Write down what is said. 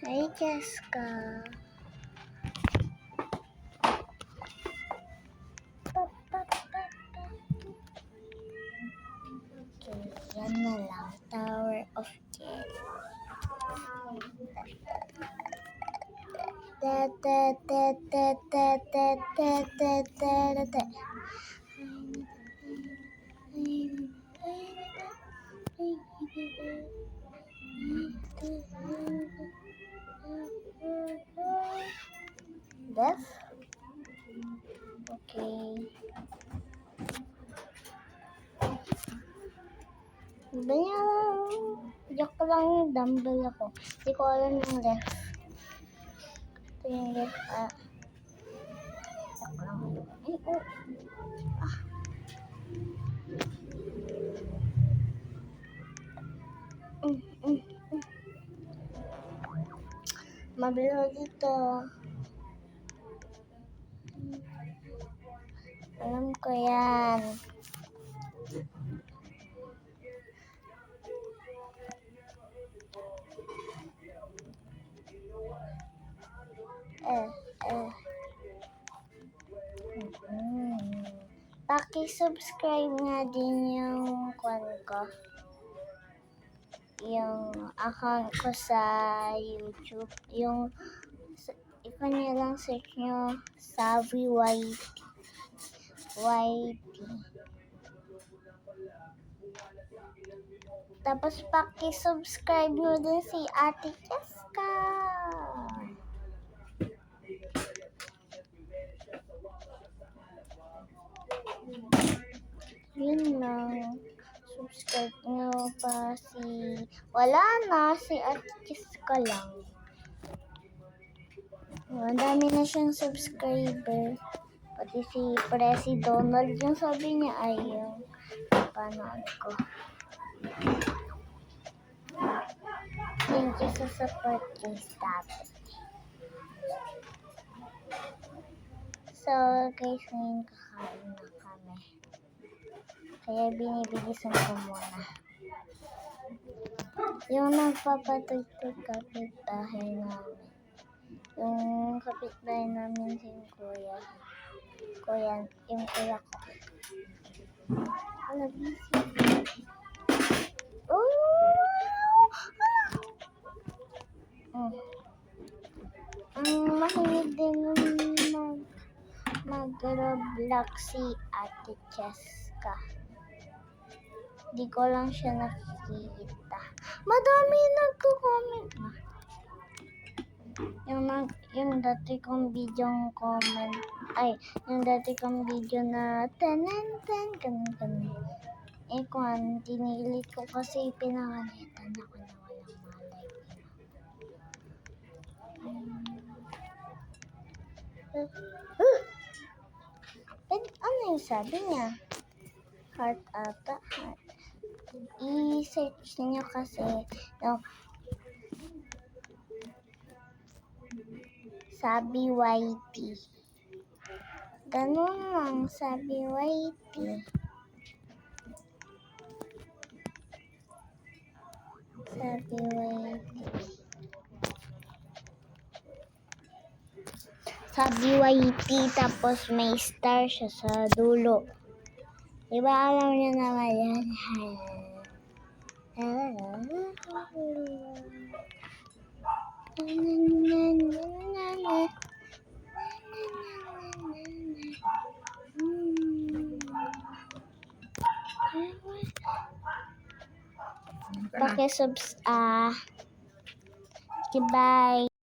Hi, Jessica. Okay, yan na lang. Tower of Jet. Deaf? Okay. Banya lang. Joke lang yung dumbbell ako. Hindi ko alam yung left. Ito yung left. Joke lang. Ay, oh. Mabilo dito. Alam ko yan. Paki-subscribe nga din yung ko. Yung account ko sa YouTube. Yung niyo lang search nyo Savvy YT. Tapos paki-subscribe nyo din si Ate Jessica. Yun lang. Subscribe nyo pa wala na, si Ate Jessica lang. Ang dami na siyang subscriber. Pati si Presi Donald, yung sabi niya ay yung panood ko. Thank you sa support kay Status. So guys, ngayon kakain na kami. Kaya binibilisan ko muna. Yung nagpapatugtog kapitbahay namin. Yung kapitbahay namin si Kuya. Yung kuya ko. Ano, busy? Ang mahilig din mag-Roblox si Ate Jessica. Di ko lang siya nakikita. Madami nagko-comment na. Yung dati kong video comment. Yung dati kong video na ganun. Kung dinilit ko kasi pinakalitan ako na walang malay. Ano yung sabi niya? Heart ata. Heart. I-search niyo kasi yung Savvy YT. Ganun lang, Savvy YT. Savvy YT. Savvy YT, tapos may star siya sa dulo. Diba alam niyo naman yan? Goodbye.